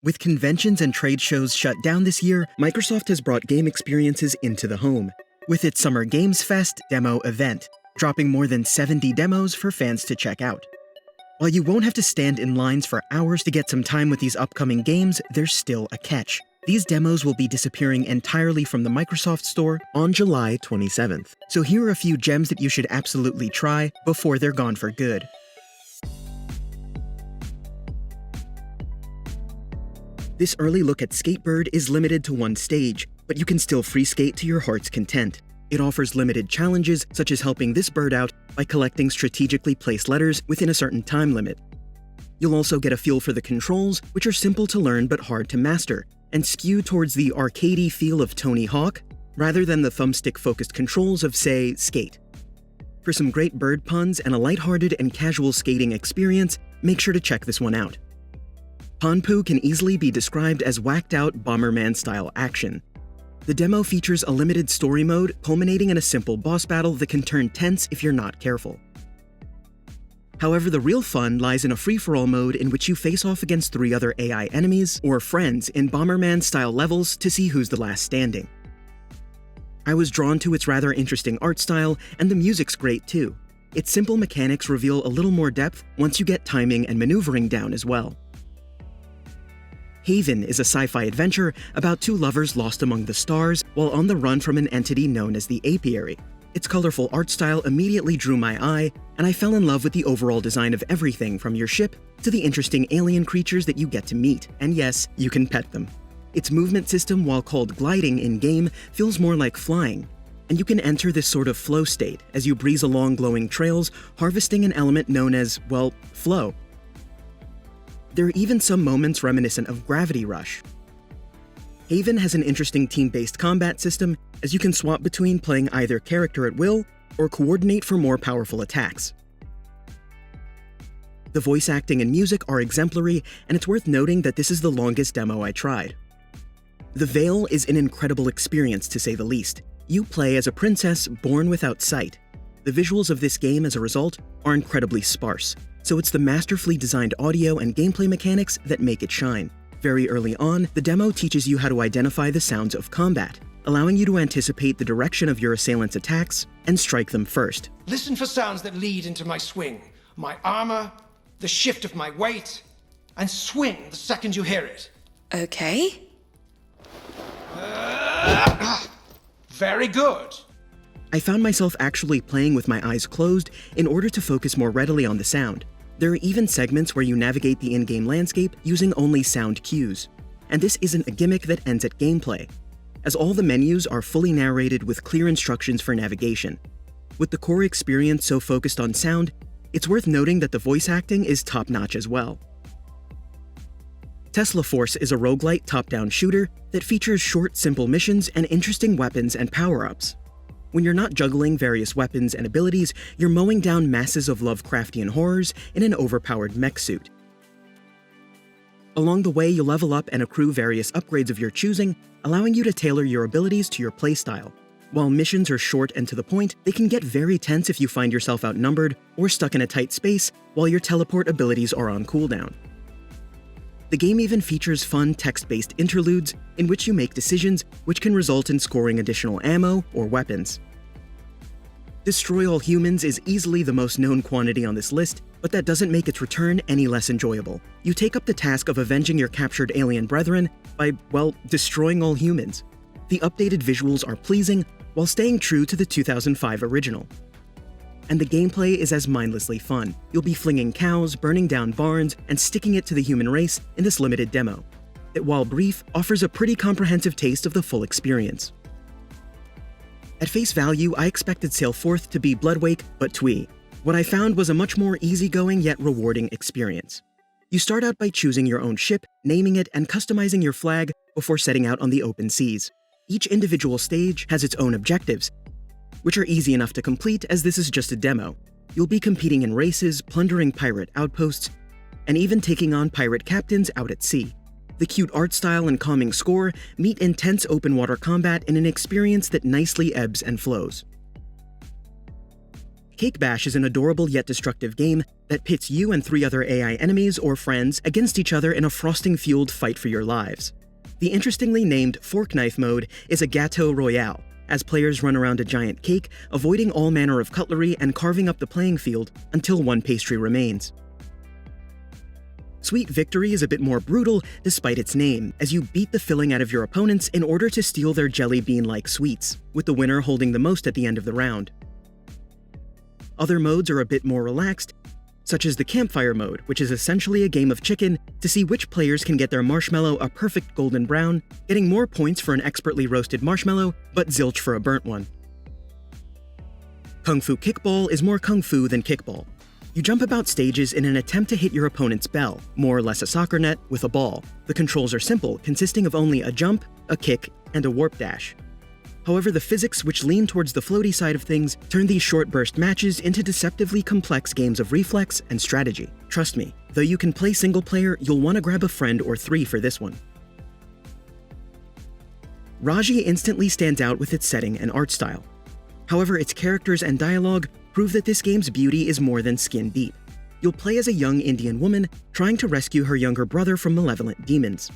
With conventions and trade shows shut down this year, Microsoft has brought game experiences into the home, with its Summer Games Fest demo event, dropping more than 70 demos for fans to check out. While you won't have to stand in lines for hours to get some time with these upcoming games, there's still a catch. These demos will be disappearing entirely from the Microsoft Store on July 27th. So here are a few gems that you should absolutely try before they're gone for good. This early look at Skatebird is limited to one stage, but you can still free skate to your heart's content. It offers limited challenges, such as helping this bird out by collecting strategically placed letters within a certain time limit. You'll also get a feel for the controls, which are simple to learn but hard to master, and skew towards the arcadey feel of Tony Hawk, rather than the thumbstick-focused controls of, say, Skate. For some great bird puns and a lighthearted and casual skating experience, make sure to check this one out. Panpoo can easily be described as whacked-out Bomberman-style action. The demo features a limited story mode culminating in a simple boss battle that can turn tense if you're not careful. However, the real fun lies in a free-for-all mode in which you face off against 3 other AI enemies or friends in Bomberman-style levels to see who's the last standing. I was drawn to its rather interesting art style, and the music's great too. Its simple mechanics reveal a little more depth once you get timing and maneuvering down as well. Haven is a sci-fi adventure about 2 lovers lost among the stars while on the run from an entity known as the Apiary. Its colorful art style immediately drew my eye, and I fell in love with the overall design of everything from your ship to the interesting alien creatures that you get to meet, and yes, you can pet them. Its movement system, while called gliding in-game, feels more like flying, and you can enter this sort of flow state as you breeze along glowing trails, harvesting an element known as, well, flow. There are even some moments reminiscent of Gravity Rush. Haven has an interesting team-based combat system, as you can swap between playing either character at will or coordinate for more powerful attacks. The voice acting and music are exemplary, and it's worth noting that this is the longest demo I tried. The Veil is an incredible experience, to say the least. You play as a princess born without sight. The visuals of this game, as a result, are incredibly sparse, so it's the masterfully designed audio and gameplay mechanics that make it shine. Very early on, the demo teaches you how to identify the sounds of combat, allowing you to anticipate the direction of your assailant's attacks and strike them first. Listen for sounds that lead into my swing, my armor, the shift of my weight, and swing the second you hear it. Okay. Very good. I found myself actually playing with my eyes closed in order to focus more readily on the sound. There are even segments where you navigate the in-game landscape using only sound cues. And this isn't a gimmick that ends at gameplay, as all the menus are fully narrated with clear instructions for navigation. With the core experience so focused on sound, it's worth noting that the voice acting is top-notch as well. Tesla Force is a roguelite top-down shooter that features short, simple missions and interesting weapons and power-ups. When you're not juggling various weapons and abilities, you're mowing down masses of Lovecraftian horrors in an overpowered mech suit. Along the way, you'll level up and accrue various upgrades of your choosing, allowing you to tailor your abilities to your playstyle. While missions are short and to the point, they can get very tense if you find yourself outnumbered or stuck in a tight space while your teleport abilities are on cooldown. The game even features fun text-based interludes in which you make decisions which can result in scoring additional ammo or weapons. Destroy All Humans is easily the most known quantity on this list, but that doesn't make its return any less enjoyable. You take up the task of avenging your captured alien brethren by, well, destroying all humans. The updated visuals are pleasing while staying true to the 2005 original. And the gameplay is as mindlessly fun. You'll be flinging cows, burning down barns, and sticking it to the human race in this limited demo. It, while brief, offers a pretty comprehensive taste of the full experience. At face value, I expected Sailforth to be Bloodwake, but twee. What I found was a much more easygoing yet rewarding experience. You start out by choosing your own ship, naming it, and customizing your flag before setting out on the open seas. Each individual stage has its own objectives, which are easy enough to complete as this is just a demo. You'll be competing in races, plundering pirate outposts, and even taking on pirate captains out at sea. The cute art style and calming score meet intense open water combat in an experience that nicely ebbs and flows. Cake Bash is an adorable yet destructive game that pits you and 3 other AI enemies or friends against each other in a frosting-fueled fight for your lives. The interestingly named Fork Knife mode is a Gâteau Royale, as players run around a giant cake, avoiding all manner of cutlery and carving up the playing field until one pastry remains. Sweet Victory is a bit more brutal despite its name, as you beat the filling out of your opponents in order to steal their jelly bean-like sweets, with the winner holding the most at the end of the round. Other modes are a bit more relaxed, such as the Campfire mode, which is essentially a game of chicken to see which players can get their marshmallow a perfect golden brown, getting more points for an expertly roasted marshmallow, but zilch for a burnt one. Kung Fu Kickball is more kung fu than kickball. You jump about stages in an attempt to hit your opponent's bell, more or less a soccer net, with a ball. The controls are simple, consisting of only a jump, a kick, and a warp dash. However, the physics, which lean towards the floaty side of things, turn these short burst matches into deceptively complex games of reflex and strategy. Trust me, though you can play single player, you'll want to grab a friend or 3 for this one. Raji instantly stands out with its setting and art style. However, its characters and dialogue prove that this game's beauty is more than skin deep. You'll play as a young Indian woman trying to rescue her younger brother from malevolent demons.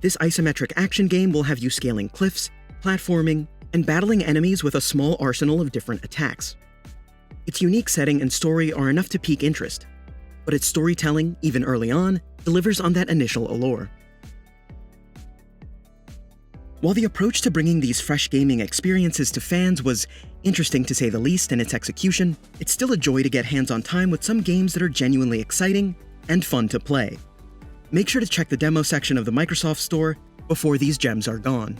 This isometric action game will have you scaling cliffs, platforming, and battling enemies with a small arsenal of different attacks. Its unique setting and story are enough to pique interest, but its storytelling, even early on, delivers on that initial allure. While the approach to bringing these fresh gaming experiences to fans was interesting to say the least in its execution, it's still a joy to get hands-on time with some games that are genuinely exciting and fun to play. Make sure to check the demo section of the Microsoft Store before these gems are gone.